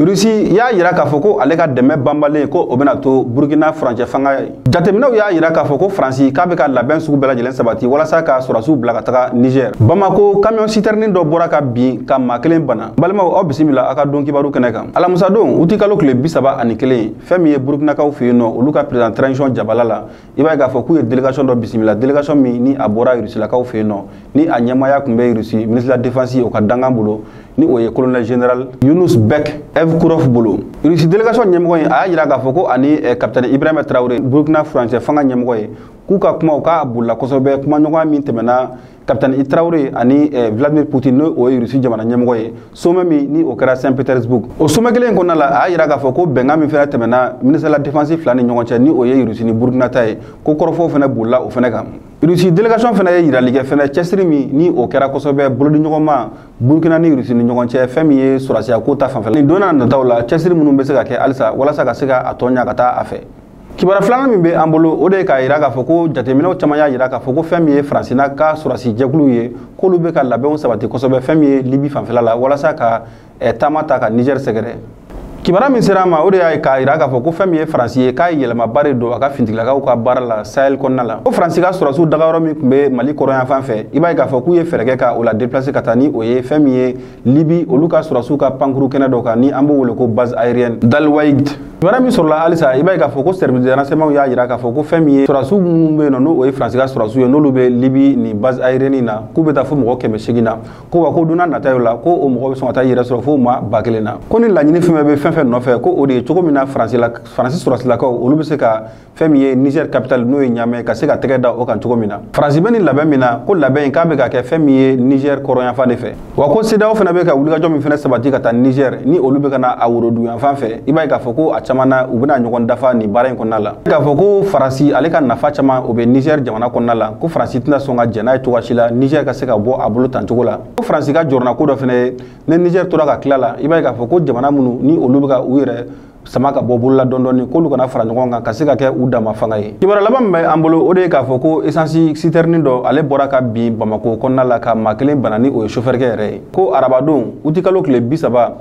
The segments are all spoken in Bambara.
Russie y'a yira k'a fɔ ko ale ka dɛmɛ banbalen ko o bɛna to Burkina furancɛ fanga ye. Jateminɛw y'a yira k'a fɔ ko Faransi k'a bɛ ka labɛn sugu bɛɛ lajɛlen sabati walasa ka sɔrɔdasiw bila ka taga Niger. Bamako camion citerne dɔ bɔra ka bin ka maa kelen bana. Balimaw aw bisimila aw ka don kibaru kɛnɛ kan. Alamisa don uti kalo tile 31 fɛn min ye Burkinakaw fɛ yen nɔ olu ka président transition Jabala la i b'a ye k'a fɔ k'u ye délégation dɔ bisimila délégation min ni a bɔra Russilakaw fɛ yen nɔ ni a ɲɛmaaya tun bɛ Russie ministre de la défense o ka dangan bolo ni o ye colonel général Younous Bek Evkourov bolo. Russie délégation ɲɛmɔgɔ in a y'a yira k'a fɔ ko ani capitaine Ibrahima Traoré Burkina furancɛ fanga ɲɛmɔgɔ ye k'u ka kuma u k'a bolila kosɛbɛ kumaɲɔgɔnya min tɛmɛna capitaine Traoré ani Vladimir Poutine n'o o ye Russie jamana ɲɛmɔgɔ ye sommet min ni o kɛra Saint Petersburg. O sommet kelen in kɔnɔna la a y'a yira k'a fɔ ko bɛnkan min fɛnɛ tɛmɛna ministre de la défense fila ni ɲɔgɔn cɛ ni o ye Russie ni Burkina ta ye ko kɔrɔfɔw fɛnɛ bolila o fɛnɛ kan. Russie délégation fɛnɛ ye yirali kɛ fɛnɛ cɛsiri min ni o kɛra kosɛbɛ bolodiɲɔgɔnma Burkina ni Russie ni ɲɔgɔn cɛ fɛn min ye sɔrɔsiya ko ta fanfɛla. Nin don n'a nataw la cɛsiri minnu bɛ se ka kɛ halisa walasa ka se ka a tɔ ɲa ka taa a fɛ. Kibaruya filanan min bɛ an bolo o de ye k'a yira k'a fɔ ko jateminɛw caman y'a yira k'a fɔ ko fɛn min ye Faransi n'a ka sɔrɔsi jɛkulu ye k'olu bɛ ka labɛnw sabati kosɛbɛ fɛn min ye Libi fanfɛla la walasa ka taama ta ka Niger sɛgɛrɛ. Kibaruya min sera an ma o de y'a k'a yira k'a fɔ ko fɛn min ye Faransi ye k'a ye yɛlɛmaba de don a ka fintigilakaw ka baara la Sahel kɔnɔna la. Ko Faransi ka sɔrɔsiw dagayɔrɔ min tun bɛ Mali kɔrɔnyan fan fɛ i b'a ye k'a fɔ k'u ye fɛɛrɛ kɛ ka o la déplacer ka taa ni o ye fɛn min ye Libi olu ka sɔrɔsiw ka pankuru kɛnɛ dɔ kan ni an b'o wele ko base aérienne Dalwaïd. Kibaruya min sɔrɔla halisa i b'a ye k'a fɔ ko service de renseignement y'a yira k'a fɔ ko fɛn min ye sɔrɔsiw minnu bɛ yen nɔ n'o ye Faransi ka sɔrɔsiw ye n'olu bɛ Libi ni base aérienne na k'u bɛ taa fo mɔgɔ 800 na ko wa ko don n'a nataw la ko o mɔgɔ bɛ sɔn ka taa yɛrɛ sɔrɔ fo maa 1000 na ko ni laɲini fɛn bɛ fɛn nɔfɛ ko o de ye cogo min na Faransi sɔrɔsilakaw olu bɛ se ka fɛn min ye Niger capitale n'o ye Niamey ka se ka tɛgɛ da o kan cogo min na. Faransi bɛ ni labɛn min na ko labɛn in k'a bɛ ka kɛ fɛn min ye Niger kɔrɔnyanfan de fɛ wa ko CEDEAO fana bɛ ka wulikajɔ min fana sabati ka taa Niger ni olu bɛ ka na a woroduyanfan fɛ i b'a ye k'a fɔ ko a caman na u bɛna ɲɔgɔn dafa nin baara in kɔnɔna la k'a fɔ ko Faransi ale ka nafa caman o bɛ Niger jamana kɔnɔna la ko Faransi tɛna sɔn ka jɛn n'a ye cogoya si la Niger ka se ka bɔ a bolo tan cogo la ko Faransi ka jɔrɔna ko dɔ fana ye ni Niger tora ka tila la i b'a ye k'a fɔ ko jamana minnu ni olu bɛ ka u yɛrɛ sama ka bɔ bolola dɔɔni k'olu kana fara ɲɔgɔn kan ka se ka kɛ u dama fanga ye. Kibaruya laban min bɛ an bolo o de ye k'a fɔ ko essence citerne dɔ ale bɔra ka bin Bamako kɔnɔna la ka maa kelen bana ni o ye chauffeur kɛ yɛrɛ ye ko arabadon uti kalo tile 30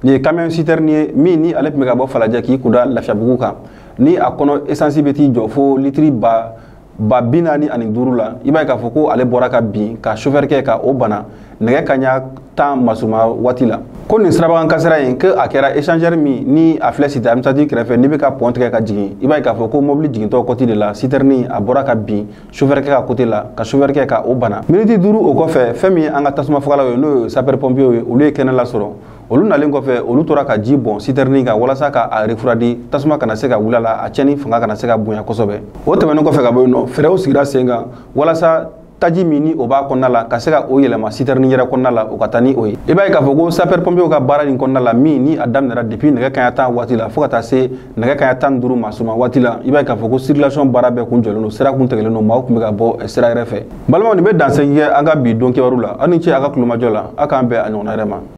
nin ye camion citerne ye min ni ale tun bɛ ka bɔ Falajɛ k'i kunda Lafiyabugu kan ni a kɔnɔ essence bɛ t'i jɔ fo litiri ba 45 la i b'a ye k'a fɔ ko ale bɔra ka bin ka chauffeur kɛ ka o bana nɛgɛ kaɲa 10 masuma waati la ko nin sirabakan kasara in que a kɛra échangeur min ni a filɛ cité administrative kɛrɛfɛ n'i bɛ ka pont tigɛ ka jigin i b'a ye k'a fɔ ko mobili jigintɔ côté de la citerne a bɔra ka bin chauffeur kɛ ka côté la ka chauffeur kɛ ka o bana minute 5 o kɔfɛ fɛn min ye an ka tasuma fagalaw ye n'o ye sapeur pompier ye olu ye kɛnɛ lasɔrɔ olu nalen kɔfɛ olu tora ka ji bɔn citerne kan walasa ka a refroidi tasuma kana se ka wuli a la a cɛnni fanga kana se ka bonya kosɛbɛ o tɛmɛnen kɔfɛ ka bɔ yen nɔ fɛɛrɛw sigira sen kan walasa taji min ni o b'a kɔnɔna la ka se ka o yɛlɛma citerne yɛrɛ kɔnɔna la o ka taa ni o ye i b'a ye k'a fɔ ko sapeur pompier ka baara in kɔnɔna la min ni a daminɛra depuis nɛgɛ kaɲa 10 waati la fo ka taa se nɛgɛ kaɲa 15 masuma waati la i b'a ye k'a fɔ ko circulation baara bɛɛ kun jɔlen don sira kun tigɛlen don maaw kun bɛ ka bɔ sira yɛrɛ fɛ balimaw nin bɛ dansɛgi kɛ an ka bi don kibaru la aw ni ce a ka kulomajɔ la aw k'an bɛn a ɲɔgɔnna wɛrɛ ma.